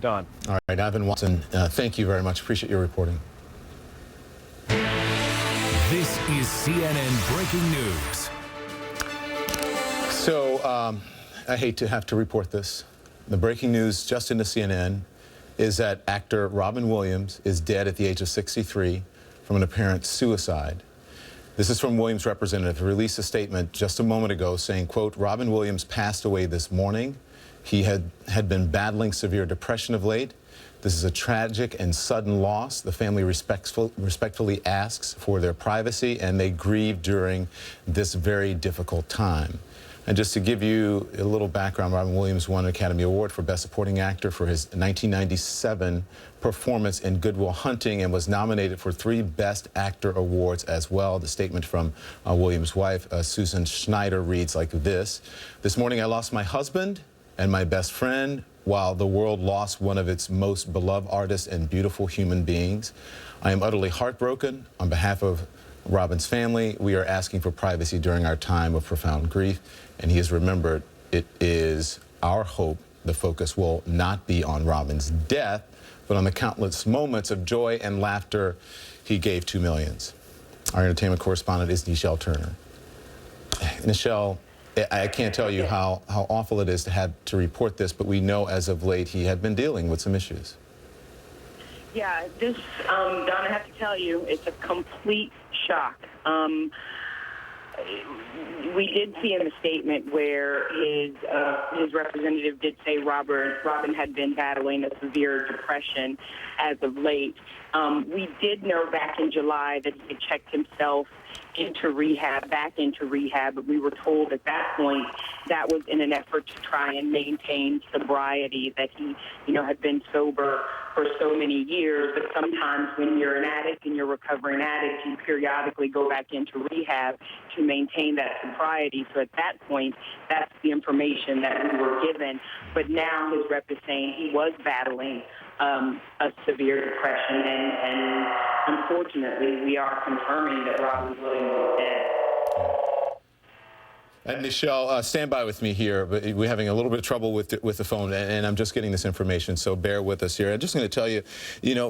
Don. All right, Ivan Watson, thank you very much. Appreciate your reporting. This is CNN Breaking News. So, I hate to have to report this. The breaking news just into CNN is that actor Robin Williams is dead at the age of 63 from an apparent suicide. This is from Williams' representative, who released a statement just a moment ago saying, quote, Robin Williams passed away this morning. He had been battling severe depression of late. This is a tragic and sudden loss. The family respectfully asks for their privacy, and they grieve during this very difficult time. And just to give you a little background, Robin Williams won an Academy Award for Best Supporting Actor for his 1997 performance in Good Will Hunting and was nominated for 3 Best Actor awards as well. The statement from Williams' wife, Susan Schneider, reads like this. This morning I lost my husband and my best friend while the world lost one of its most beloved artists and beautiful human beings. I am utterly heartbroken. On behalf of Robin's family, we are asking for privacy during our time of profound grief, and he is remembered. It is our hope the focus will not be on Robin's death, but on the countless moments of joy and laughter he gave to millions. Our entertainment correspondent is Nichelle Turner. Nichelle, I can't tell you how awful it is to have to report this, but we know as of late he had been dealing with some issues. Yeah, this, Don, I have to tell you, it's a complete shock. We did see in the statement where his representative did say Robin had been battling a severe depression as of late. We did know back in July that he had checked himself back into rehab, but we were told at that point that was in an effort to try and maintain sobriety, that he, had been sober for so many years. But sometimes when you're an addict and you're a recovering addict, you periodically go back into rehab to maintain that sobriety. So at that point, that's the information that we were given. But now his rep is saying he was battling a severe depression, and unfortunately, we are confirming that Robin Williams is dead. And Nichelle, stand by with me here. But we're having a little bit of trouble with the phone, and I'm just getting this information, so bear with us here. I'm just going to tell you,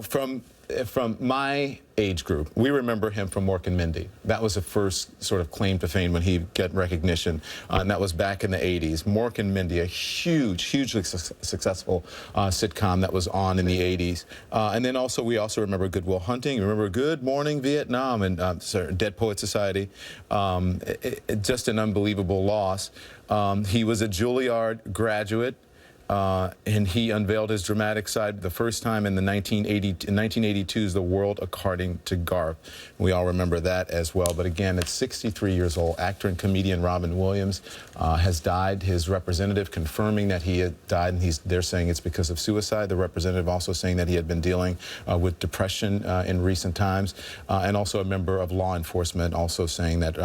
from my age group, we remember him from Mork and Mindy. That was the first sort of claim to fame when he got recognition, and that was back in the 80s. Mork and Mindy, a hugely successful sitcom that was on in the 80s. And then we also remember Good Will Hunting. Remember Good Morning Vietnam and Dead Poet Society. Just an unbelievable loss. He was a Juilliard graduate. And he unveiled his dramatic side the first time in 1982's The World According to Garp. We all remember that as well. But again, at 63 years old, actor and comedian Robin Williams has died. His representative confirming that he had died, and they're saying it's because of suicide. The representative also saying that he had been dealing with depression in recent times. And also a member of law enforcement also saying that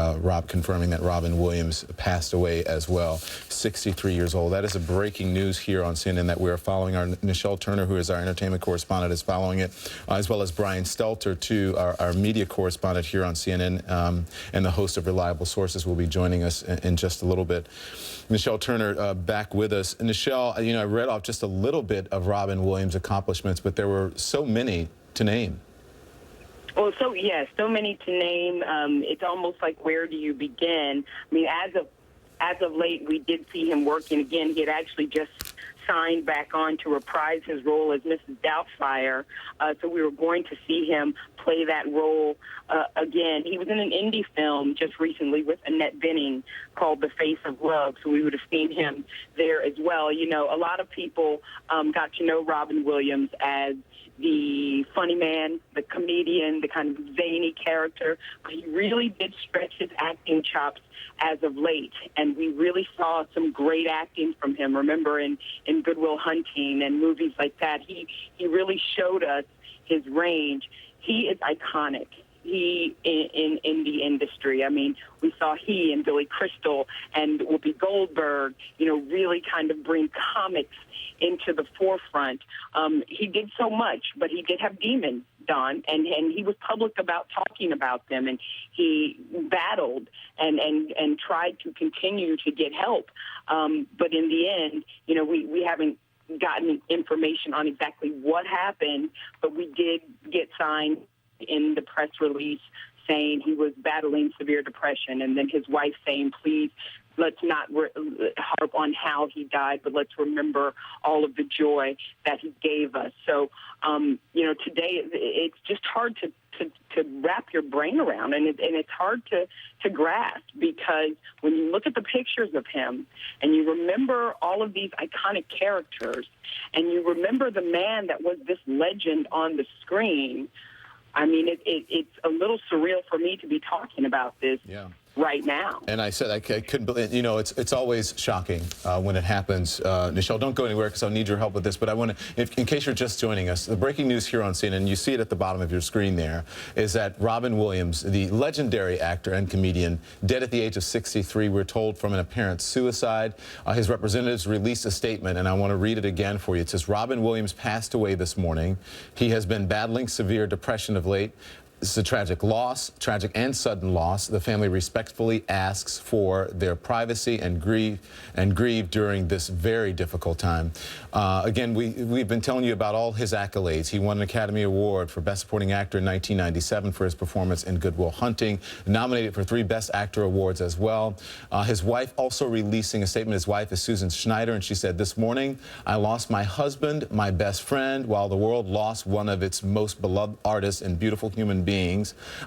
confirming that Robin Williams passed away as well. 63 years old. That is a breaking news here on CNN that we are following. Our Nichelle Turner, who is our entertainment correspondent, is following it, as well as Brian Stelter, too, our media correspondent here on CNN, and the host of Reliable Sources will be joining us in just a little bit. Nichelle Turner back with us. Nichelle, I read off just a little bit of Robin Williams' accomplishments, but there were so many to name. Well, so many to name. It's almost like, where do you begin? I mean, as of late, we did see him working again. He had actually just signed back on to reprise his role as Mrs. Doubtfire, so we were going to see him play that role again. He was in an indie film just recently with Annette Bening called The Face of Love, so we would have seen him there as well. A lot of people got to know Robin Williams as the funny man, the comedian, the kind of zany character, but he really did stretch his acting chops as of late, and we really saw some great acting from him. Remember in Good Will Hunting and movies like that, he really showed us his range. He is iconic. He in the industry. I mean, we saw he and Billy Crystal and Whoopi Goldberg, really kind of bring comics into the forefront. He did so much, but he did have demons, Don, and he was public about talking about them, and he battled and tried to continue to get help. But in the end, we haven't gotten information on exactly what happened, but we did get signed in the press release saying he was battling severe depression, and then his wife saying, please, let's not harp on how he died, but let's remember all of the joy that he gave us. So, today it's just hard to wrap your brain around, and it's hard to grasp, because when you look at the pictures of him and you remember all of these iconic characters and you remember the man that was this legend on the screen, I mean, it's a little surreal for me to be talking about this right now. And I said I couldn't believe, it's always shocking when it happens. Nichelle, don't go anywhere because I'll need your help with this, but I want to, in case you're just joining us, the breaking news here on CNN, you see it at the bottom of your screen there, is that Robin Williams, the legendary actor and comedian, dead at the age of 63, we're told, from an apparent suicide. His representatives released a statement, and I want to read it again for you. It says, Robin Williams passed away this morning. He has been battling severe depression of late. This is a tragic loss, tragic and sudden loss. The family respectfully asks for their privacy and grieve during this very difficult time. Again, we've been telling you about all his accolades. He won an Academy Award for Best Supporting Actor in 1997 for his performance in Good Will Hunting, nominated for 3 Best Actor awards as well. His wife also releasing a statement. His wife is Susan Schneider, and she said, this morning, I lost my husband, my best friend, while the world lost one of its most beloved artists and beautiful human beings.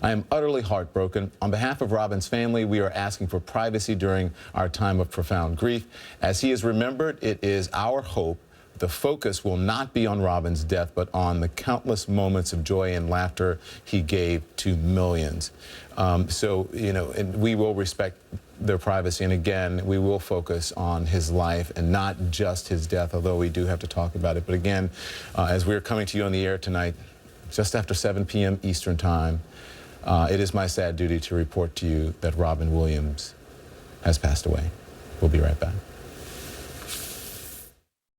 I am utterly heartbroken. On behalf of Robin's family, we are asking for privacy during our time of profound grief. As he is remembered, it is our hope the focus will not be on Robin's death, but on the countless moments of joy and laughter he gave to millions. And we will respect their privacy. And again, we will focus on his life and not just his death, although we do have to talk about it. But again, as we're coming to you on the air tonight, just after 7 p.m. Eastern Time, it is my sad duty to report to you that Robin Williams has passed away. We'll be right back.